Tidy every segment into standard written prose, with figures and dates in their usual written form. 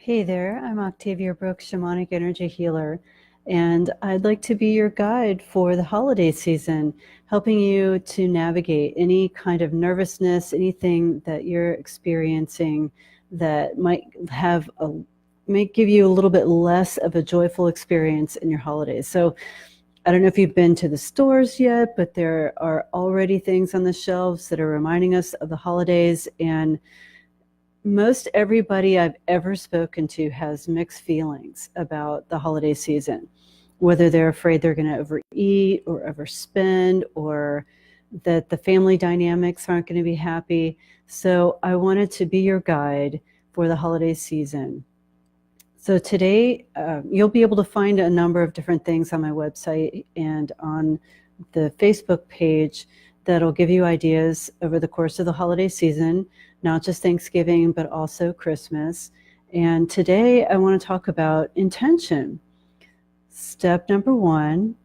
Hey there, I'm Octavia Brooks, Shamanic Energy Healer, and I'd like to be your guide for the holiday season, helping you to navigate any kind of nervousness, anything that you're experiencing that might give you a little bit less of a joyful experience in your holidays. So I don't know if you've been to the stores yet, but there are already things on the shelves that are reminding us of the holidays, and most everybody I've ever spoken to has mixed feelings about the holiday season, whether they're afraid they're going to overeat or overspend, or that the family dynamics aren't going to be happy. So I wanted to be your guide for the holiday season. So today you'll be able to find a number of different things on my website and on the Facebook page that'll give you ideas over the course of the holiday season, not just Thanksgiving, but also Christmas. And today I want to talk about intention. Step number one,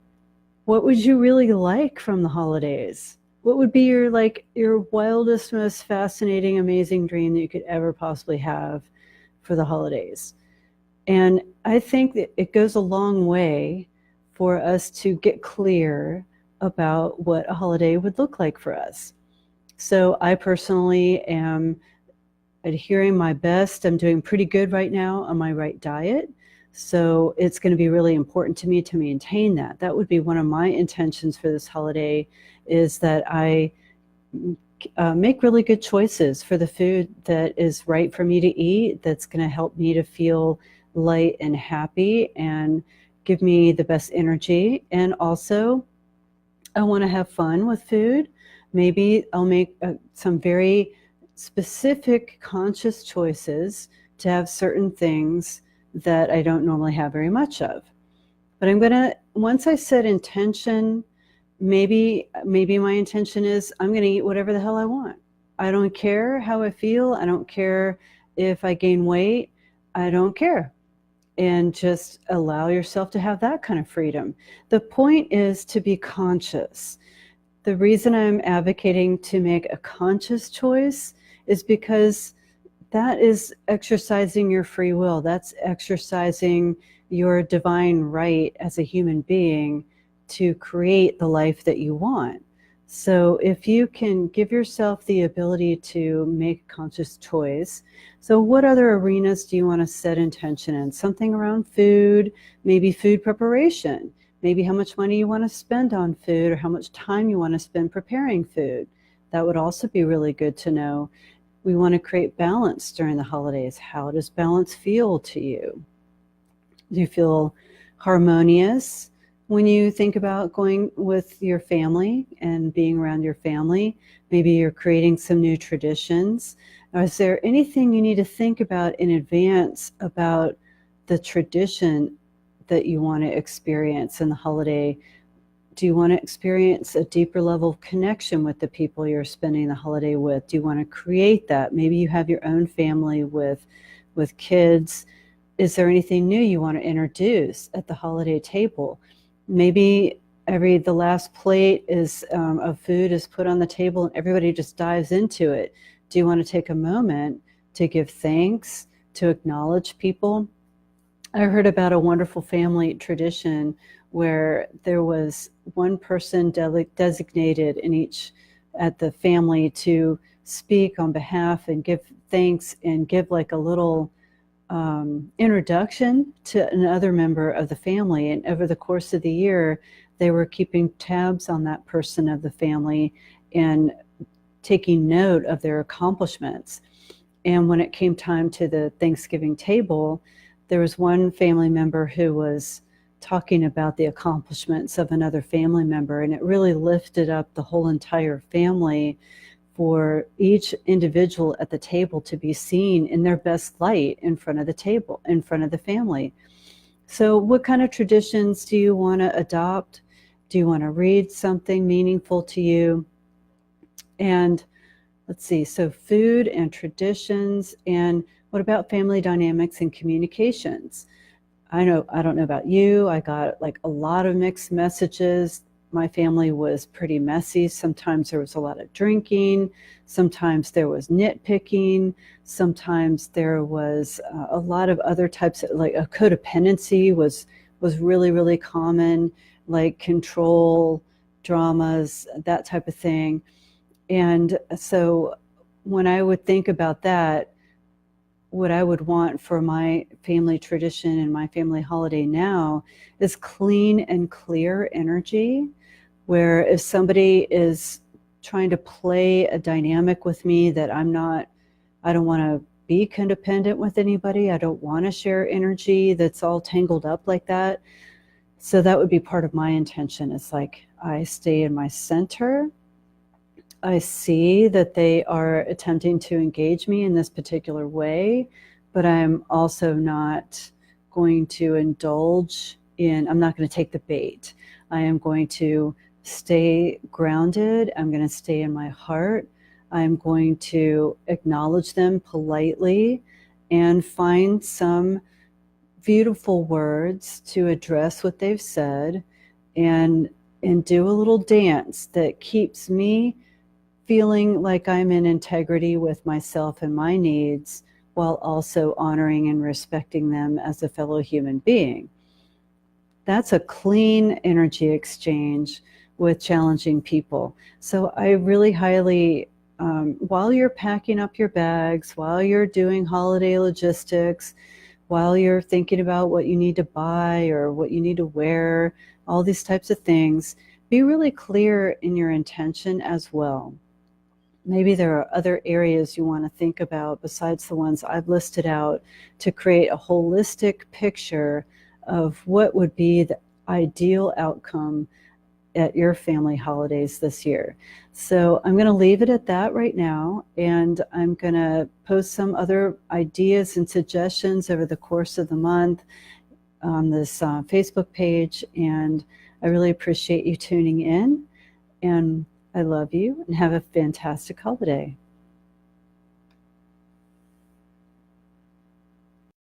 what would you really like from the holidays? What would be your wildest, most fascinating, amazing dream that you could ever possibly have for the holidays? And I think that it goes a long way for us to get clear about what a holiday would look like for us. So I personally am adhering my best. I'm doing pretty good right now on my right diet. So it's going to be really important to me to maintain that. That would be one of my intentions for this holiday, is that I make really good choices for the food that is right for me to eat, that's going to help me to feel light and happy and give me the best energy. And also, I want to have fun with food. Maybe I'll make some very specific conscious choices to have certain things that I don't normally have very much of. But once I set intention, maybe my intention is I'm going to eat whatever the hell I want. I don't care how I feel. I don't care if I gain weight. I don't care. And just allow yourself to have that kind of freedom. The point is to be conscious. The reason I'm advocating to make a conscious choice is because that is exercising your free will. That's exercising your divine right as a human being to create the life that you want. So if you can give yourself the ability to make a conscious choice, so what other arenas do you want to set intention in? Something around food, maybe food preparation, maybe how much money you want to spend on food, or how much time you want to spend preparing food. That would also be really good to know. We want to create balance during the holidays. How does balance feel to you? Do you feel harmonious when you think about going with your family and being around your family? Maybe you're creating some new traditions. Or is there anything you need to think about in advance about the tradition that you want to experience in the holiday? Do you want to experience a deeper level of connection with the people you're spending the holiday with? Do you want to create that? Maybe you have your own family with kids. Is there anything new you want to introduce at the holiday table? Maybe the last plate of food is put on the table and everybody just dives into it. Do you want to take a moment to give thanks, to acknowledge people? I heard about a wonderful family tradition where there was one person designated at the family to speak on behalf and give thanks and give like a little introduction to another member of the family. And over the course of the year, they were keeping tabs on that person of the family and taking note of their accomplishments. And when it came time to the Thanksgiving table, there was one family member who was talking about the accomplishments of another family member, and it really lifted up the whole entire family for each individual at the table to be seen in their best light in front of the table, in front of the family. So what kind of traditions do you want to adopt? Do you want to read something meaningful to you? And let's see, so food and traditions, and what about family dynamics and communications? I don't know about you, I got like a lot of mixed messages my family was pretty messy. Sometimes there was a lot of drinking. Sometimes there was nitpicking. Sometimes there was a lot of other types of, like a codependency was really, really common, like control, dramas, that type of thing. And so when I would think about that, what I would want for my family tradition and my family holiday now is clean and clear energy, where if somebody is trying to play a dynamic with me that I don't want to be codependent with anybody. I don't want to share energy that's all tangled up like that. So that would be part of my intention. It's like I stay in my center. I see that they are attempting to engage me in this particular way, but I'm also not going to indulge in, I'm not going to take the bait. I am going to stay grounded. I'm going to stay in my heart. I'm going to acknowledge them politely and find some beautiful words to address what they've said, and do a little dance that keeps me feeling like I'm in integrity with myself and my needs, while also honoring and respecting them as a fellow human being. That's a clean energy exchange with challenging people. So I really highly, while you're packing up your bags, while you're doing holiday logistics, while you're thinking about what you need to buy or what you need to wear, all these types of things, be really clear in your intention as well. Maybe there are other areas you want to think about besides the ones I've listed out to create a holistic picture of what would be the ideal outcome at your family holidays this year. So I'm going to leave it at that right now, and I'm going to post some other ideas and suggestions over the course of the month on this Facebook page, and I really appreciate you tuning in, and I love you, and have a fantastic holiday.